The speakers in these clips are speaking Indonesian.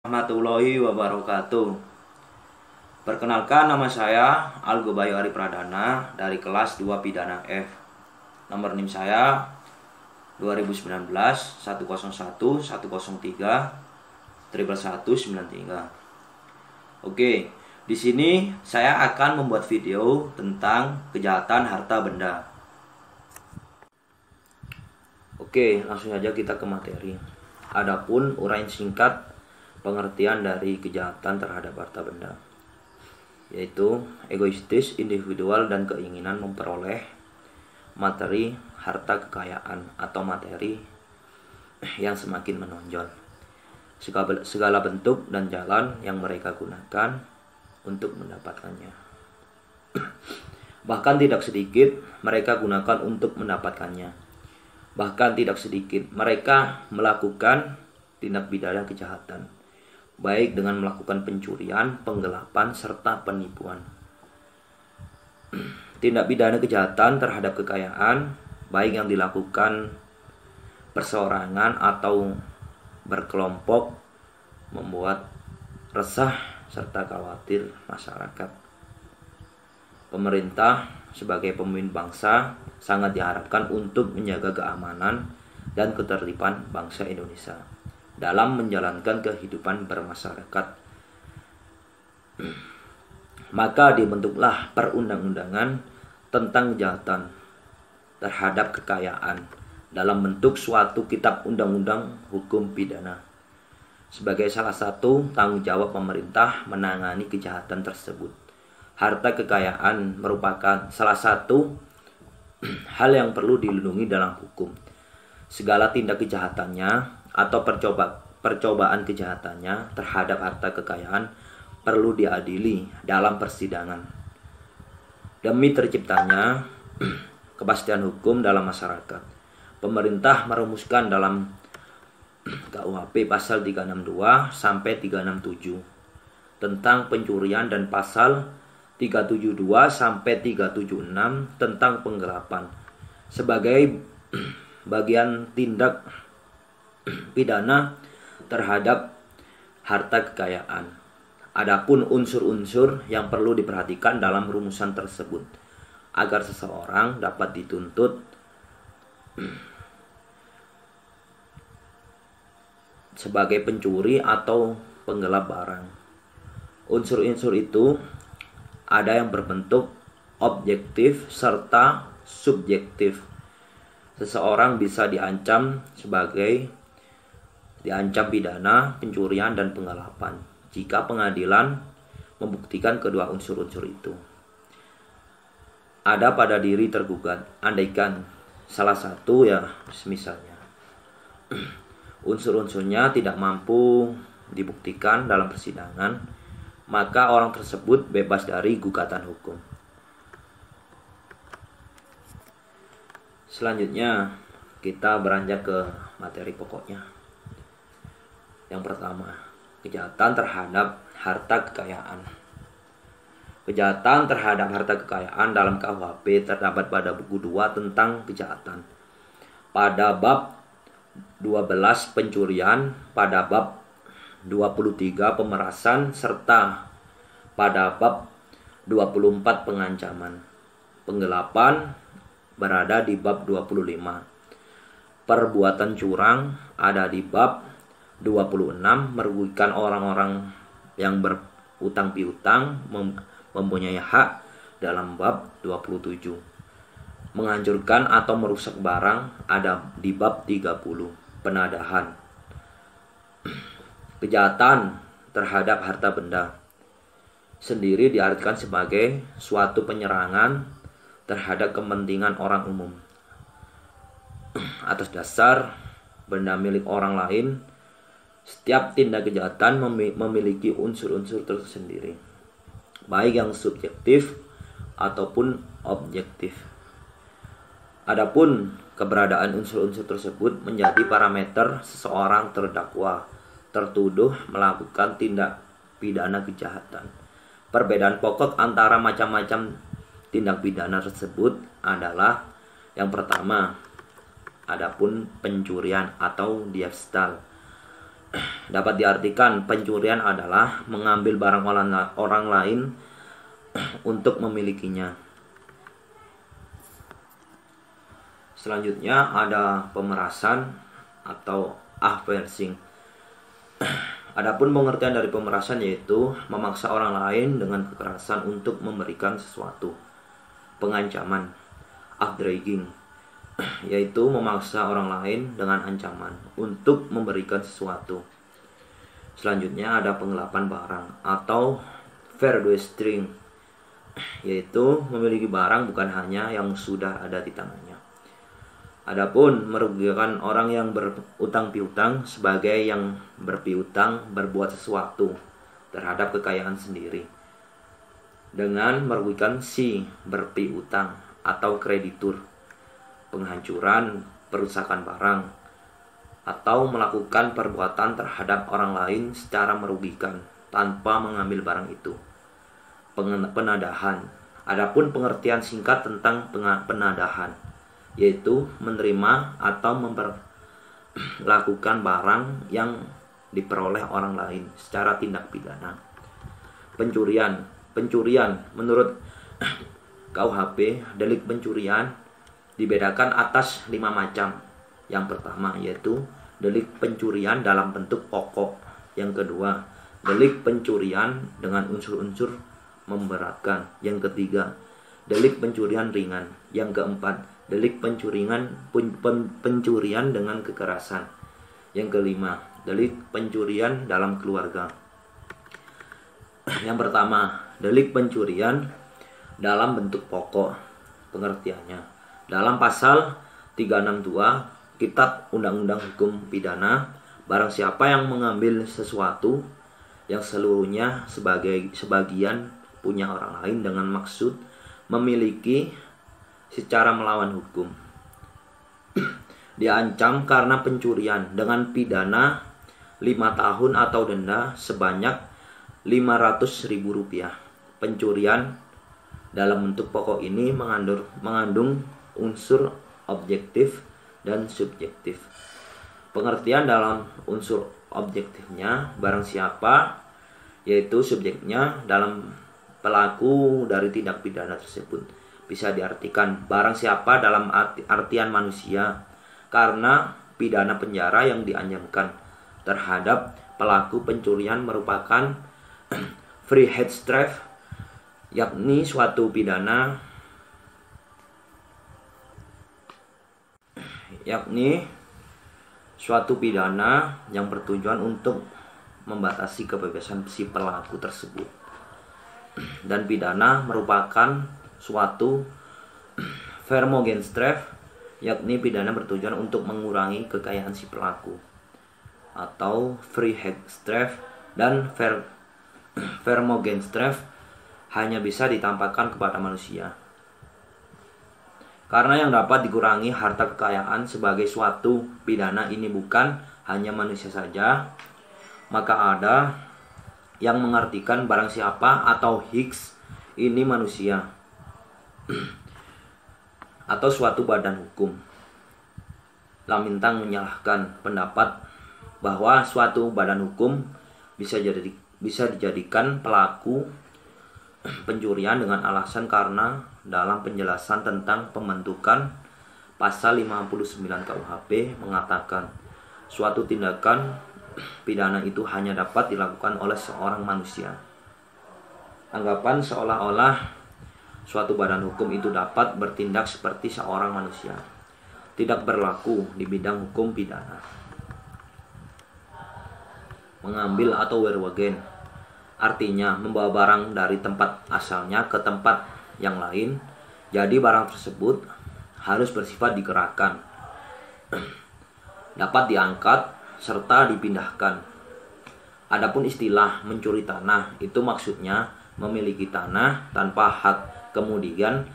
Warahmatullahi wabarakatuh. Perkenalkan, nama saya Algo Bayu Ari Pradana dari kelas 2 Pidana F. Nomor NIM saya 2019 101 103 11193. Oke, di sini saya akan membuat video tentang kejahatan harta benda. Oke, langsung saja kita ke materi. Adapun uraian singkat pengertian dari kejahatan terhadap harta benda, yaitu egoistis, individual, dan keinginan memperoleh materi, harta kekayaan, atau materi yang semakin menonjol, segala bentuk dan jalan yang mereka gunakan untuk mendapatkannya. Bahkan tidak sedikit mereka gunakan untuk mendapatkannya. Bahkan tidak sedikit mereka melakukan tindak pidana kejahatan, baik dengan melakukan pencurian, penggelapan, serta penipuan. Tindak pidana kejahatan terhadap kekayaan, baik yang dilakukan perseorangan atau berkelompok, membuat resah serta khawatir masyarakat. Pemerintah sebagai pemimpin bangsa sangat diharapkan untuk menjaga keamanan dan ketertiban bangsa Indonesia dalam menjalankan kehidupan bermasyarakat. Maka dibentuklah perundang-undangan tentang kejahatan terhadap kekayaan dalam bentuk suatu kitab undang-undang hukum pidana. Sebagai salah satu tanggung jawab pemerintah menangani kejahatan tersebut. Harta kekayaan merupakan salah satu hal yang perlu dilindungi dalam hukum. Segala tindak kejahatannya atau percobaan kejahatannya terhadap harta kekayaan perlu diadili dalam persidangan. Demi terciptanya kepastian hukum dalam masyarakat, pemerintah merumuskan dalam KUHP pasal 362 sampai 367 tentang pencurian dan pasal 372 sampai 376 tentang penggelapan sebagai bagian tindak pidana terhadap harta kekayaan. Adapun unsur-unsur yang perlu diperhatikan dalam rumusan tersebut agar seseorang dapat dituntut sebagai pencuri atau penggelap barang. Unsur-unsur itu ada yang berbentuk objektif serta subjektif. Seseorang bisa diancam pidana, pencurian, dan penggelapan jika pengadilan membuktikan kedua unsur-unsur itu ada pada diri tergugat. Andaikan salah satu, misalnya unsur-unsurnya tidak mampu dibuktikan dalam persidangan, maka orang tersebut bebas dari gugatan hukum. Selanjutnya kita beranjak ke materi pokoknya. Yang pertama, kejahatan terhadap harta kekayaan. Kejahatan terhadap harta kekayaan dalam KUHP terdapat pada buku 2 tentang kejahatan. Pada bab 12 pencurian, pada bab 23 pemerasan, serta pada bab 24 pengancaman. Penggelapan berada di bab 25. Perbuatan curang ada di bab 26. Merugikan orang-orang yang berutang piutang mempunyai hak dalam bab 27. Menghancurkan atau merusak barang ada di bab 30. Penadahan. Kejahatan terhadap harta benda sendiri diartikan sebagai suatu penyerangan terhadap kepentingan orang umum atas dasar benda milik orang lain. Setiap tindak kejahatan memiliki unsur-unsur tersendiri, baik yang subjektif ataupun objektif. Adapun keberadaan unsur-unsur tersebut menjadi parameter seseorang terdakwa tertuduh melakukan tindak pidana kejahatan. Perbedaan pokok antara macam-macam tindak pidana tersebut adalah yang pertama, adapun pencurian atau diefstal Dapat diartikan pencurian adalah mengambil barang orang lain untuk memilikinya. Selanjutnya ada pemerasan atau ahversing. Adapun pengertian dari pemerasan yaitu memaksa orang lain dengan kekerasan untuk memberikan sesuatu. Pengancaman, afdragging, yaitu memaksa orang lain dengan ancaman untuk memberikan sesuatu. Selanjutnya ada penggelapan barang atau verduistering, yaitu memiliki barang bukan hanya yang sudah ada di tangannya. Adapun merugikan orang yang berutang piutang sebagai yang berpiutang berbuat sesuatu terhadap kekayaan sendiri dengan merugikan si berpiutang atau kreditur, penghancuran, perusakan barang, atau melakukan perbuatan terhadap orang lain secara merugikan tanpa mengambil barang itu. Penadahan. Adapun pengertian singkat tentang penadahan yaitu menerima atau memperlakukan barang yang diperoleh orang lain secara tindak pidana. Pencurian menurut KUHP, delik pencurian dibedakan atas 5 macam. Yang pertama yaitu delik pencurian dalam bentuk pokok. Yang kedua, delik pencurian dengan unsur-unsur memberatkan. Yang ketiga, delik pencurian ringan. Yang keempat, delik pencurian dengan kekerasan. Yang kelima, delik pencurian dalam keluarga. Yang pertama, delik pencurian dalam bentuk pokok. Pengertiannya dalam pasal 362 Kitab Undang-Undang Hukum Pidana, barang siapa yang mengambil sesuatu yang seluruhnya sebagian punya orang lain dengan maksud memiliki secara melawan hukum, diancam karena pencurian dengan pidana 5 tahun atau denda sebanyak Rp500.000. Pencurian dalam bentuk pokok ini mengandung unsur objektif dan subjektif. Pengertian dalam unsur objektifnya, barang siapa, yaitu subjeknya dalam pelaku dari tindak pidana tersebut. Bisa diartikan barang siapa dalam artian manusia, karena pidana penjara yang diancamkan terhadap pelaku pencurian merupakan Vrijheidsstraf, yakni suatu pidana yang bertujuan untuk membatasi kebebasan si pelaku tersebut. Dan pidana merupakan suatu Vermogenstraf, yakni pidana bertujuan untuk mengurangi kekayaan si pelaku, atau Vrijheidsstraf dan Vermogenstraf hanya bisa ditampakkan kepada manusia. Karena yang dapat dikurangi harta kekayaan sebagai suatu pidana ini bukan hanya manusia saja, maka ada yang mengartikan barang siapa atau Higgs ini manusia atau suatu badan hukum. Lamintang menyalahkan pendapat bahwa suatu badan hukum bisa dijadikan pelaku pencurian dengan alasan karena dalam penjelasan tentang pembentukan pasal 59 KUHP mengatakan suatu tindakan pidana itu hanya dapat dilakukan oleh seorang manusia. Anggapan seolah-olah suatu badan hukum itu dapat bertindak seperti seorang manusia tidak berlaku di bidang hukum pidana. Mengambil atau werwagen artinya membawa barang dari tempat asalnya ke tempat yang lain, jadi barang tersebut harus bersifat digerakkan, dapat diangkat serta dipindahkan. Adapun istilah mencuri tanah itu maksudnya memiliki tanah tanpa hak. Kemudian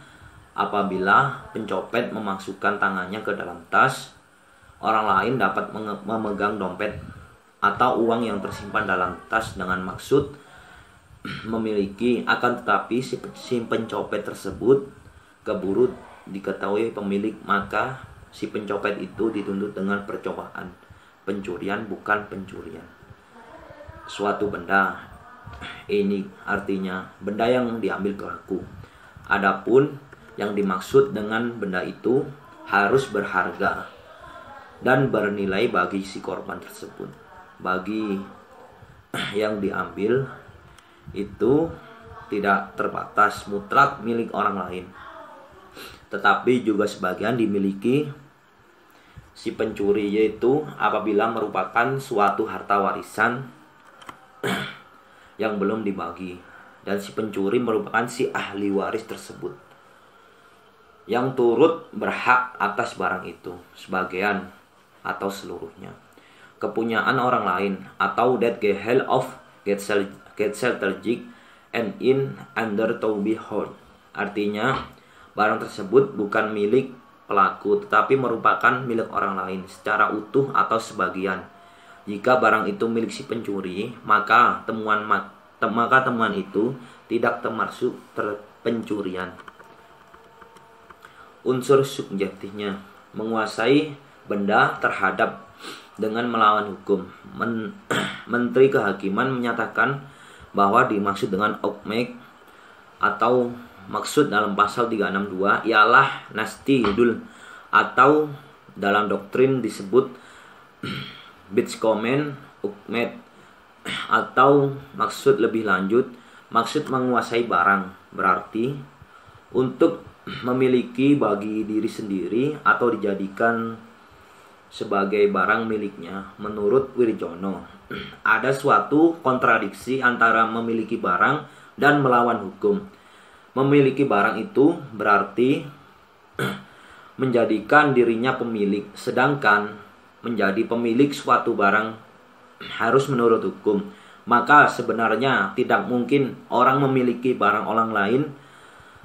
apabila pencopet memasukkan tangannya ke dalam tas, orang lain dapat memegang dompet atau uang yang tersimpan dalam tas dengan maksud memiliki, akan tetapi si pencopet tersebut keburu diketahui pemilik, maka si pencopet itu dituntut dengan percobaan pencurian bukan pencurian. suatu benda. Ini artinya benda yang diambil pelaku. Adapun yang dimaksud dengan benda itu harus berharga dan bernilai bagi si korban tersebut. Bagi yang diambil itu tidak terbatas mutlak milik orang lain, tetapi juga sebagian dimiliki si pencuri, yaitu apabila merupakan suatu harta warisan yang belum dibagi, dan si pencuri merupakan si ahli waris tersebut yang turut berhak atas barang itu, sebagian atau seluruhnya, kepunyaan orang lain, atau that gehel of Geldselterjik and in under to be hold. Artinya barang tersebut bukan milik pelaku tetapi merupakan milik orang lain secara utuh atau sebagian. Jika barang itu milik si pencuri, maka temuan itu tidak termasuk pencurian. Unsur subjektifnya menguasai benda terhadap dengan melawan hukum. Menteri Kehakiman menyatakan bahwa dimaksud dengan okmek atau maksud dalam pasal 362 ialah nasti yudul, atau dalam doktrin disebut bitskomen ukmet, atau maksud lebih lanjut, maksud menguasai barang berarti untuk memiliki bagi diri sendiri atau dijadikan sebagai barang miliknya. Menurut Wirjono, ada suatu kontradiksi antara memiliki barang dan melawan hukum. Memiliki barang itu berarti menjadikan dirinya pemilik, sedangkan menjadi pemilik suatu barang harus menurut hukum. Maka sebenarnya tidak mungkin orang memiliki barang orang lain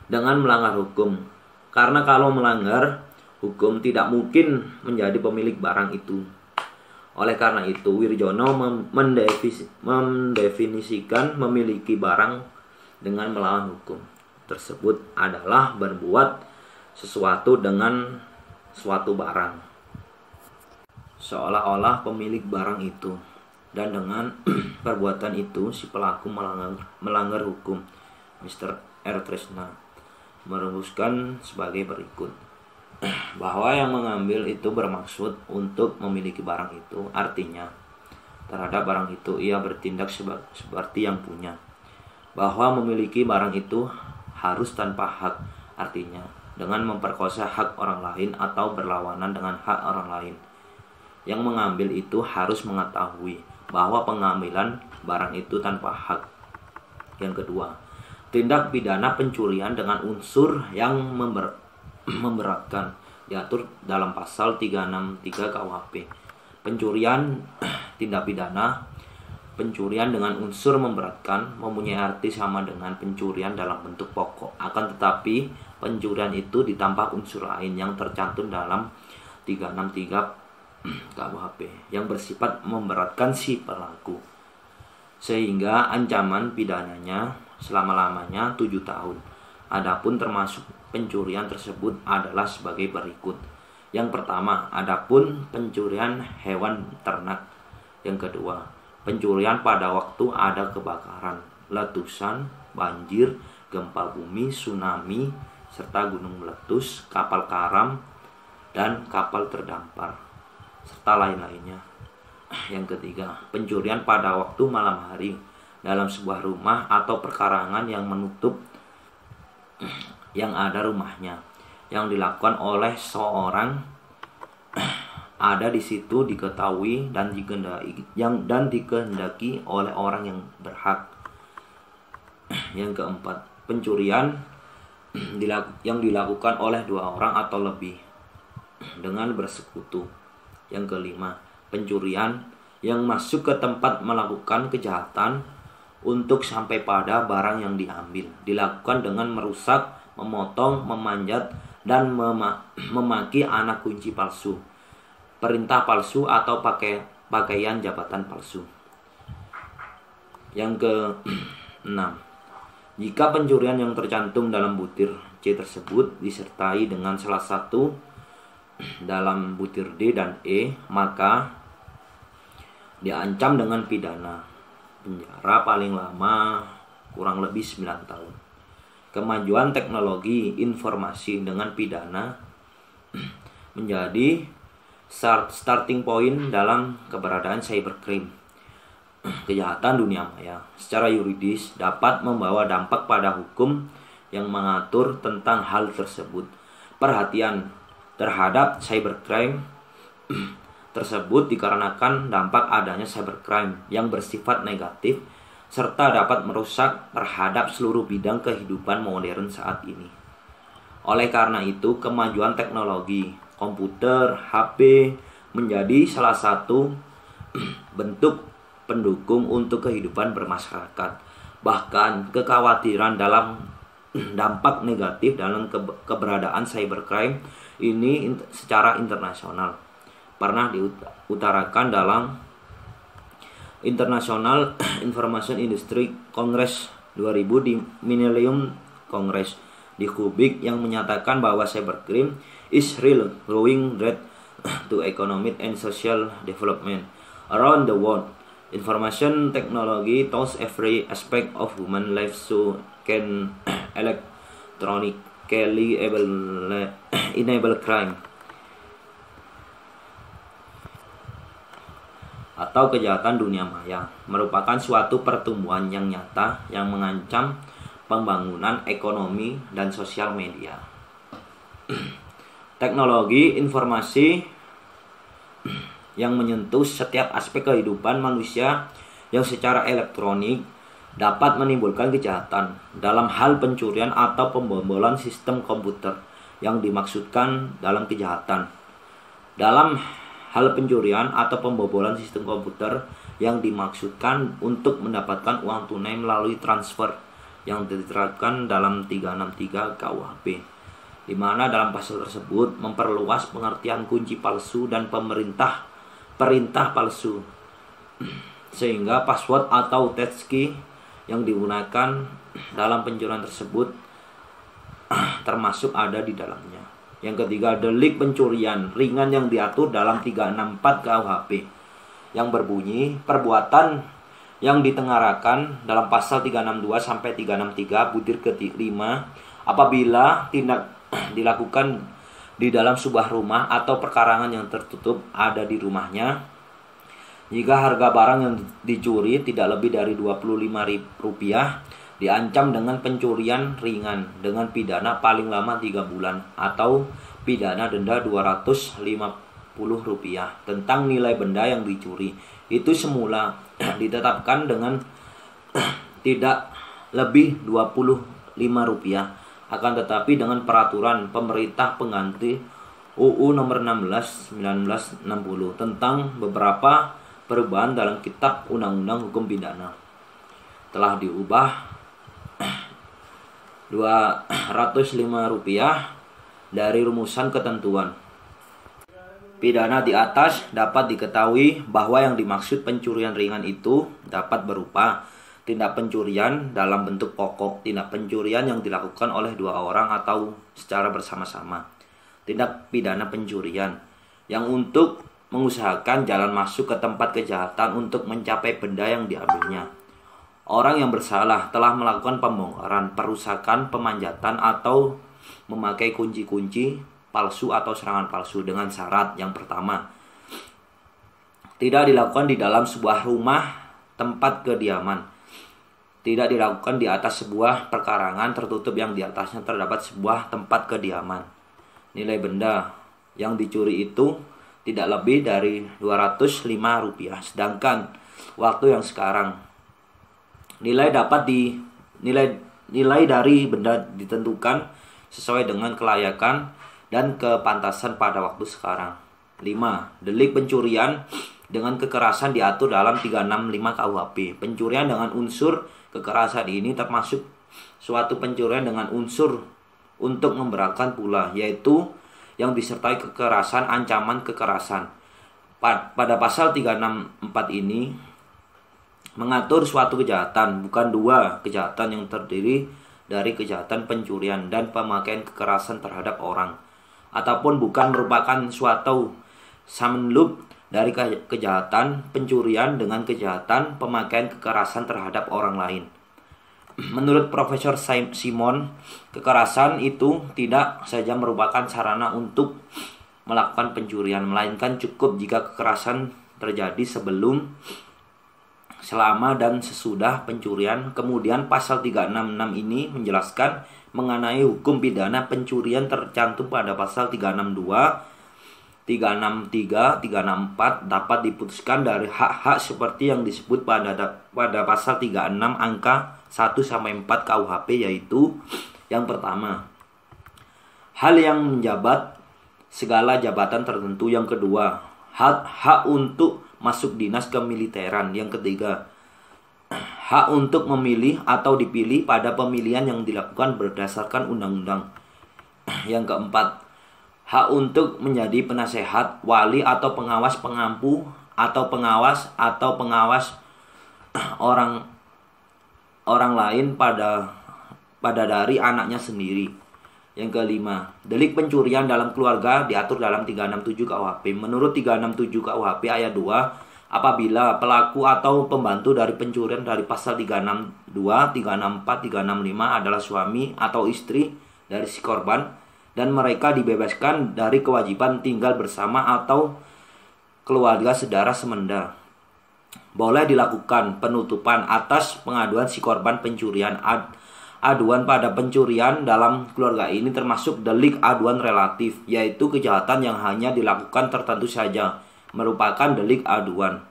dengan melanggar hukum, karena kalau melanggar hukum tidak mungkin menjadi pemilik barang itu. Oleh karena itu, Wirjono mendefinisikan memiliki barang dengan melawan hukum tersebut adalah berbuat sesuatu dengan suatu barang seolah-olah pemilik barang itu, dan dengan perbuatan itu si pelaku melanggar hukum. Mr. R. Tresna merumuskan sebagai berikut, bahwa yang mengambil itu bermaksud untuk memiliki barang itu, artinya terhadap barang itu ia bertindak seperti yang punya. Bahwa memiliki barang itu harus tanpa hak, artinya dengan memperkosa hak orang lain atau berlawanan dengan hak orang lain. Yang mengambil itu harus mengetahui bahwa pengambilan barang itu tanpa hak. Yang kedua, tindak pidana pencurian dengan unsur yang memberatkan diatur dalam pasal 363 KUHP. Pencurian tindak pidana pencurian dengan unsur memberatkan mempunyai arti sama dengan pencurian dalam bentuk pokok. Akan tetapi pencurian itu ditambah unsur lain yang tercantum dalam 363 KUHP yang bersifat memberatkan si pelaku, sehingga ancaman pidananya selama-lamanya 7 tahun. Adapun termasuk pencurian tersebut adalah sebagai berikut. Yang pertama, adapun pencurian hewan ternak. Yang kedua, pencurian pada waktu ada kebakaran, letusan, banjir, gempa bumi, tsunami, serta gunung meletus, kapal karam, dan kapal terdampar, serta lain-lainnya. Yang ketiga, pencurian pada waktu malam hari dalam sebuah rumah atau perkarangan yang menutup yang ada rumahnya, yang dilakukan oleh seorang ada di situ diketahui dan dikehendaki oleh orang yang berhak. Yang keempat, pencurian yang dilakukan oleh 2 orang atau lebih dengan bersekutu. Yang kelima, pencurian yang masuk ke tempat melakukan kejahatan untuk sampai pada barang yang diambil, dilakukan dengan merusak, memotong, memanjat, dan memaki anak kunci palsu, perintah palsu, atau pakaian jabatan palsu. Yang ke-6, jika pencurian yang tercantum dalam butir C tersebut disertai dengan salah satu dalam butir D dan E, maka diancam dengan pidana penjara paling lama kurang lebih 9 tahun. Kemajuan teknologi informasi dengan pidana menjadi starting point dalam keberadaan cybercrime. Kejahatan dunia maya secara yuridis dapat membawa dampak pada hukum yang mengatur tentang hal tersebut. Perhatian terhadap cybercrime tersebut dikarenakan dampak adanya cybercrime yang bersifat negatif serta dapat merusak terhadap seluruh bidang kehidupan modern saat ini. Oleh karena itu, kemajuan teknologi komputer, HP menjadi salah satu bentuk pendukung untuk kehidupan bermasyarakat. Bahkan kekhawatiran dalam dampak negatif dalam keberadaan cybercrime ini secara internasional pernah diutarakan dalam International Information Industry Congress 2000 di Millennium Congress di Quebec yang menyatakan bahwa cybercrime is real growing threat to economic and social development around the world. Information technology touches every aspect of human life so can electronically enable crime atau kejahatan dunia maya merupakan suatu pertumbuhan yang nyata yang mengancam pembangunan ekonomi dan sosial media. Teknologi informasi yang menyentuh setiap aspek kehidupan manusia yang secara elektronik dapat menimbulkan kejahatan dalam hal pencurian atau pembobolan sistem komputer yang dimaksudkan dalam kejahatan. Dalam hal pencurian atau pembobolan sistem komputer yang dimaksudkan untuk mendapatkan uang tunai melalui transfer yang diterapkan dalam 363 KUHP, di mana dalam pasal tersebut memperluas pengertian kunci palsu dan perintah palsu, sehingga password atau passkey yang digunakan dalam pencurian tersebut termasuk ada di dalamnya. Yang ketiga, delik pencurian ringan yang diatur dalam 364 KUHP yang berbunyi perbuatan yang ditengarakan dalam pasal 362 sampai 363 butir ke-5 apabila tindak dilakukan di dalam sebuah rumah atau perkarangan yang tertutup ada di rumahnya, jika harga barang yang dicuri tidak lebih dari Rp25.000, diancam dengan pencurian ringan dengan pidana paling lama 3 bulan atau pidana denda Rp250 tentang nilai benda yang dicuri. Itu semula ditetapkan dengan tidak lebih Rp25, akan tetapi dengan peraturan pemerintah pengganti UU nomor 16 1960 tentang beberapa perubahan dalam kitab undang-undang hukum pidana telah diubah Rp205 dari rumusan ketentuan pidana di atas. Dapat diketahui bahwa yang dimaksud pencurian ringan itu dapat berupa tindak pencurian dalam bentuk pokok, tindak pencurian yang dilakukan oleh 2 orang atau secara bersama-sama, tindak pidana pencurian yang untuk mengusahakan jalan masuk ke tempat kejahatan untuk mencapai benda yang diambilnya. Orang yang bersalah telah melakukan pembongkaran, perusakan, pemanjatan atau memakai kunci-kunci palsu atau serangan palsu dengan syarat yang pertama, tidak dilakukan di dalam sebuah rumah tempat kediaman, tidak dilakukan di atas sebuah perkarangan tertutup yang di atasnya terdapat sebuah tempat kediaman. Nilai benda yang dicuri itu tidak lebih dari Rp205, sedangkan waktu yang sekarang nilai dari benda ditentukan sesuai dengan kelayakan dan kepantasan pada waktu sekarang. 5. Delik pencurian dengan kekerasan diatur dalam 365 KUHP. Pencurian dengan unsur kekerasan ini termasuk suatu pencurian dengan unsur untuk memberatkan pula, yaitu yang disertai kekerasan, ancaman kekerasan. Pada pasal 364 ini mengatur suatu kejahatan, bukan 2 kejahatan yang terdiri dari kejahatan pencurian dan pemakaian kekerasan terhadap orang, ataupun bukan merupakan suatu samenlup dari kejahatan pencurian dengan kejahatan pemakaian kekerasan terhadap orang lain. Menurut Profesor Simon, kekerasan itu tidak saja merupakan sarana untuk melakukan pencurian, melainkan cukup jika kekerasan terjadi sebelum, selama, dan sesudah pencurian. Kemudian pasal 366 ini menjelaskan mengenai hukum pidana pencurian tercantum pada pasal 362, 363, 364 dapat diputuskan dari hak-hak seperti yang disebut pada pasal 36 angka 1-4 KUHP, yaitu yang pertama, hal yang menjabat segala jabatan tertentu. Yang kedua, hak untuk masuk dinas kemiliteran. Yang ketiga, hak untuk memilih atau dipilih pada pemilihan yang dilakukan berdasarkan undang-undang. Yang keempat, hak untuk menjadi penasehat, wali atau pengawas pengampu atau pengawas orang lain pada dari anaknya sendiri. Yang kelima, delik pencurian dalam keluarga diatur dalam 367 KUHP. Menurut 367 KUHP ayat 2, apabila pelaku atau pembantu dari pencurian dari pasal 362, 364, 365 adalah suami atau istri dari si korban dan mereka dibebaskan dari kewajiban tinggal bersama atau keluarga saudara semenda, boleh dilakukan penutupan atas pengaduan si korban pencurian. Aduan pada pencurian dalam keluarga ini termasuk delik aduan relatif, yaitu kejahatan yang hanya dilakukan tertentu saja, merupakan delik aduan.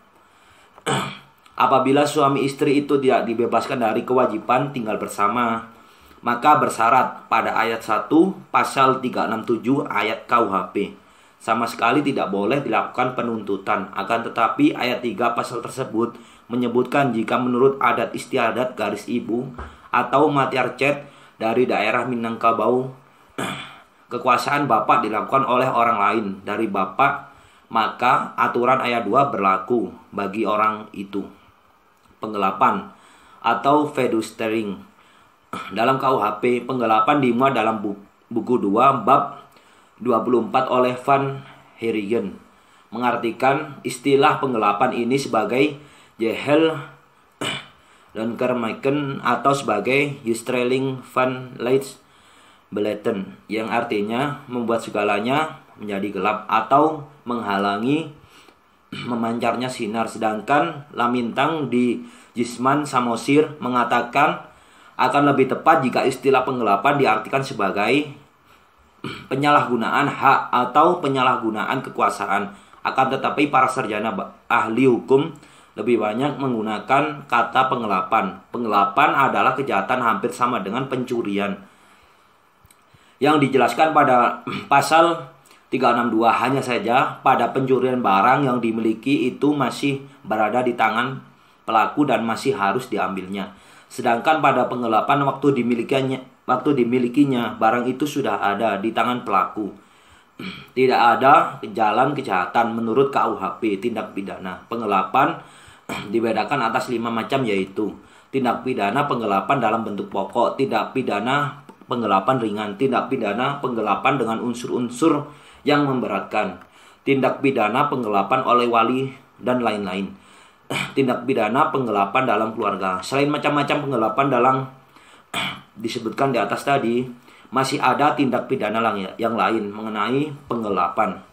Apabila suami istri itu tidak dibebaskan dari kewajiban tinggal bersama, maka bersyarat pada ayat 1 pasal 367 ayat KUHP, sama sekali tidak boleh dilakukan penuntutan. Akan tetapi ayat 3 pasal tersebut menyebutkan jika menurut adat istiadat garis ibu atau matriarchat dari daerah Minangkabau kekuasaan bapak dilakukan oleh orang lain dari bapak, maka aturan ayat 2 berlaku bagi orang itu. Penggelapan atau fedustering dalam KUHP, penggelapan dimuat dalam buku 2 bab 24 oleh Van Heringen, mengartikan istilah penggelapan ini sebagai jehel dan kermaken atau sebagai Justrelling van Lights Beletten, yang artinya membuat segalanya menjadi gelap atau menghalangi memancarnya sinar. Sedangkan Lamintang di Jisman Samosir mengatakan akan lebih tepat jika istilah penggelapan diartikan sebagai penyalahgunaan hak atau penyalahgunaan kekuasaan. Akan tetapi para sarjana ahli hukum lebih banyak menggunakan kata penggelapan. Penggelapan adalah kejahatan hampir sama dengan pencurian yang dijelaskan pada pasal 362. Hanya saja pada pencurian barang yang dimiliki itu masih berada di tangan pelaku dan masih harus diambilnya. Sedangkan pada penggelapan waktu dimilikinya barang itu sudah ada di tangan pelaku. Tidak ada jalan kejahatan menurut KUHP tindak pidana. Penggelapan dibedakan atas 5 macam, yaitu tindak pidana penggelapan dalam bentuk pokok, tindak pidana penggelapan ringan, tindak pidana penggelapan dengan unsur-unsur yang memberatkan, tindak pidana penggelapan oleh wali, dan lain-lain. Tindak pidana penggelapan dalam keluarga. Selain macam-macam penggelapan dalam disebutkan di atas tadi, masih ada tindak pidana yang lain mengenai penggelapan,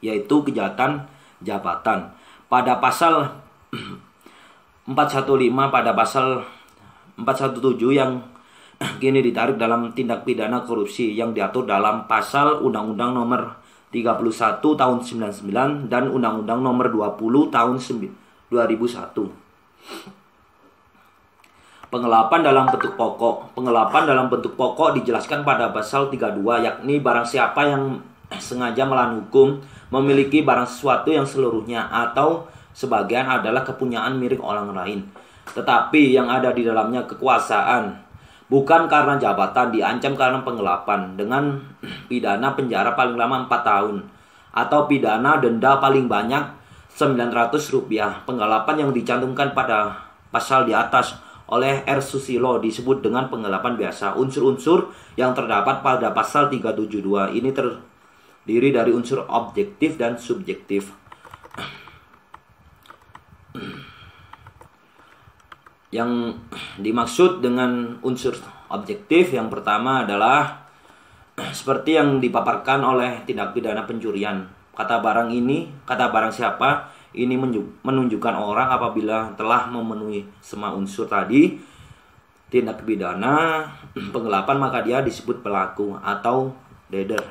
yaitu kejahatan jabatan. Pada pasal 415 pada pasal 417 yang kini ditarik dalam tindak pidana korupsi yang diatur dalam pasal Undang-Undang Nomor 31 tahun 99 dan Undang-Undang Nomor 20 tahun 2001. Penggelapan dalam bentuk pokok. Penggelapan dalam bentuk pokok dijelaskan pada pasal 32, yakni barang siapa yang sengaja melawan hukum memiliki barang sesuatu yang seluruhnya atau sebagian adalah kepunyaan milik orang lain, tetapi yang ada di dalamnya kekuasaan, bukan karena jabatan, diancam karena penggelapan dengan pidana penjara paling lama 4 tahun atau pidana denda paling banyak Rp900. Penggelapan yang dicantumkan pada pasal di atas oleh R. Susilo disebut dengan penggelapan biasa. Unsur-unsur yang terdapat pada pasal 372 ini terdiri dari unsur objektif dan subjektif. Yang dimaksud dengan unsur objektif yang pertama adalah seperti yang dipaparkan oleh tindak pidana pencurian. Kata barang siapa ini menunjukkan orang apabila telah memenuhi semua unsur tadi tindak pidana penggelapan, maka dia disebut pelaku atau dader.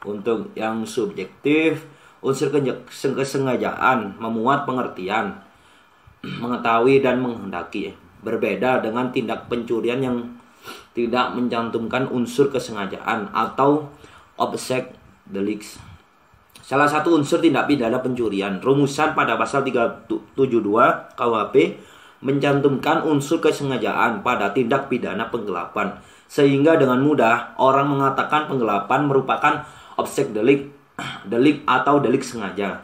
Untuk yang subjektif, unsur kesengajaan memuat pengertian, mengetahui dan menghendaki. Berbeda dengan tindak pencurian yang tidak mencantumkan unsur kesengajaan atau object delicts. Salah satu unsur tindak pidana pencurian, rumusan pada pasal 372 KUHP mencantumkan unsur kesengajaan pada tindak pidana penggelapan, sehingga dengan mudah orang mengatakan penggelapan merupakan object delik atau delik sengaja.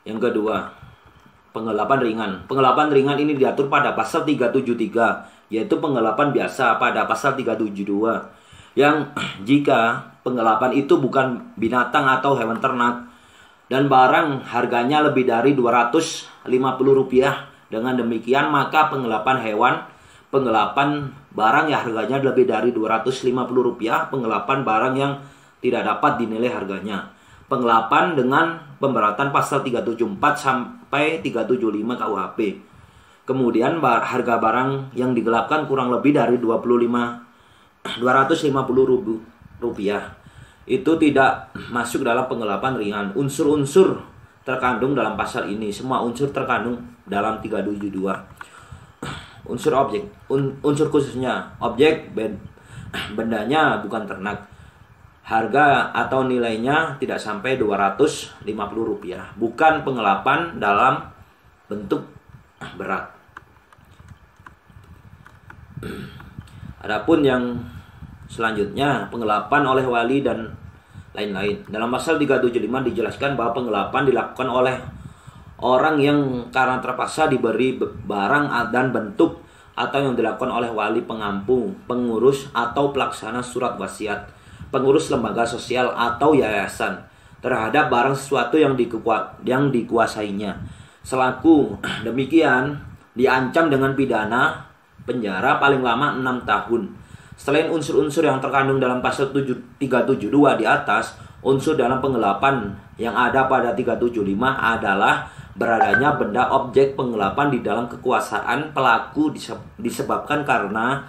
Yang kedua, penggelapan ringan. Penggelapan ringan ini diatur pada pasal 373, yaitu penggelapan biasa pada pasal 372. Yang jika penggelapan itu bukan binatang atau hewan ternak dan barang harganya lebih dari Rp250. Dengan demikian maka penggelapan hewan, penggelapan barang yang harganya lebih dari Rp250, penggelapan barang yang tidak dapat dinilai harganya, penggelapan dengan pemberatan pasal 374 sampai 375 KUHP. Kemudian harga barang yang digelapkan kurang lebih dari Rp250 itu tidak masuk dalam penggelapan ringan. Unsur-unsur terkandung dalam pasal ini, semua unsur terkandung dalam 372. Unsur objek, unsur khususnya objek, bendanya bukan ternak, harga atau nilainya tidak sampai Rp250, bukan penggelapan dalam bentuk berat. Adapun yang selanjutnya, penggelapan oleh wali dan lain-lain. Dalam pasal 375 dijelaskan bahwa penggelapan dilakukan oleh orang yang karena terpaksa diberi barang dan bentuk, atau yang dilakukan oleh wali, pengampu, pengurus atau pelaksana surat wasiat, pengurus lembaga sosial atau yayasan terhadap barang sesuatu yang dikuasainya. Selaku demikian diancam dengan pidana penjara paling lama 6 tahun. Selain unsur-unsur yang terkandung dalam pasal 372 di atas, unsur dalam penggelapan yang ada pada 375 adalah beradanya benda objek penggelapan di dalam kekuasaan pelaku disebabkan karena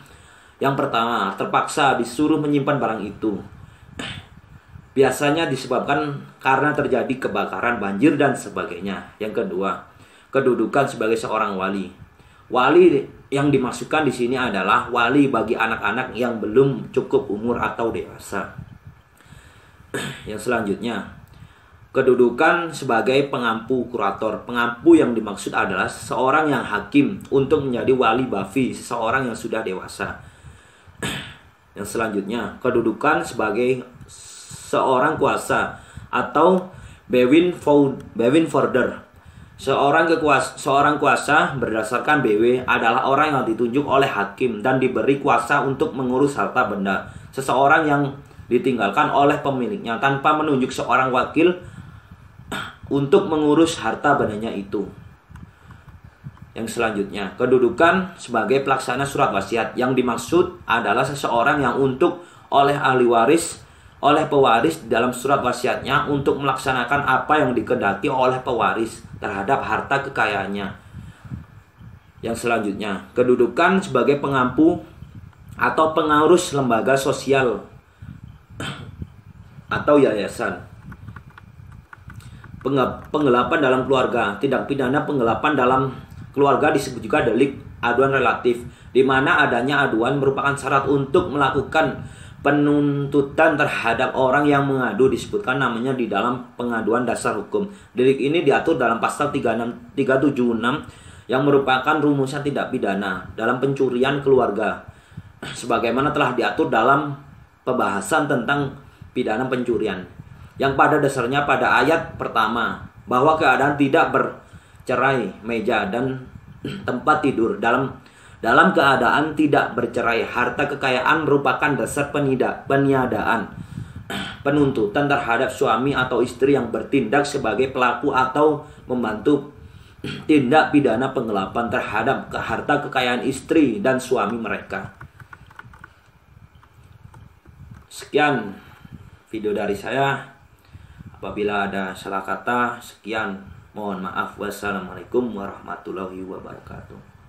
yang pertama, terpaksa disuruh menyimpan barang itu. Biasanya disebabkan karena terjadi kebakaran, banjir, dan sebagainya. Yang kedua, kedudukan sebagai seorang wali. Wali yang dimaksudkan di sini adalah wali bagi anak-anak yang belum cukup umur atau dewasa. Yang selanjutnya, kedudukan sebagai pengampu kurator. Pengampu yang dimaksud adalah seseorang yang hakim untuk menjadi wali bafi seseorang yang sudah dewasa. Yang selanjutnya, kedudukan sebagai seorang kuasa atau bewinforder. Seorang kuasa berdasarkan BW adalah orang yang ditunjuk oleh hakim dan diberi kuasa untuk mengurus harta benda seseorang yang ditinggalkan oleh pemiliknya tanpa menunjuk seorang wakil untuk mengurus harta bendanya itu. Yang selanjutnya, kedudukan sebagai pelaksana surat wasiat. Yang dimaksud adalah seseorang yang untuk oleh pewaris dalam surat wasiatnya untuk melaksanakan apa yang dikehendaki oleh pewaris terhadap harta kekayaannya. Yang selanjutnya, kedudukan sebagai pengampu atau pengurus lembaga sosial atau yayasan. Penggelapan dalam keluarga. Tindak pidana penggelapan dalam keluarga disebut juga delik aduan relatif, di mana adanya aduan merupakan syarat untuk melakukan penuntutan terhadap orang yang mengadu. Disebutkan namanya di dalam pengaduan dasar hukum. Delik ini diatur dalam pasal 376 yang merupakan rumusan tindak pidana dalam pencurian keluarga, sebagaimana telah diatur dalam pembahasan tentang pidana pencurian, yang pada dasarnya pada ayat pertama bahwa keadaan tidak bercerai meja dan tempat tidur dalam keadaan tidak bercerai, harta kekayaan merupakan dasar peniadaan penuntutan terhadap suami atau istri yang bertindak sebagai pelaku atau membantu tindak pidana penggelapan terhadap harta kekayaan istri dan suami mereka. Sekian video dari saya. Apabila ada salah kata, sekian. Mohon maaf. Wassalamualaikum warahmatullahi wabarakatuh.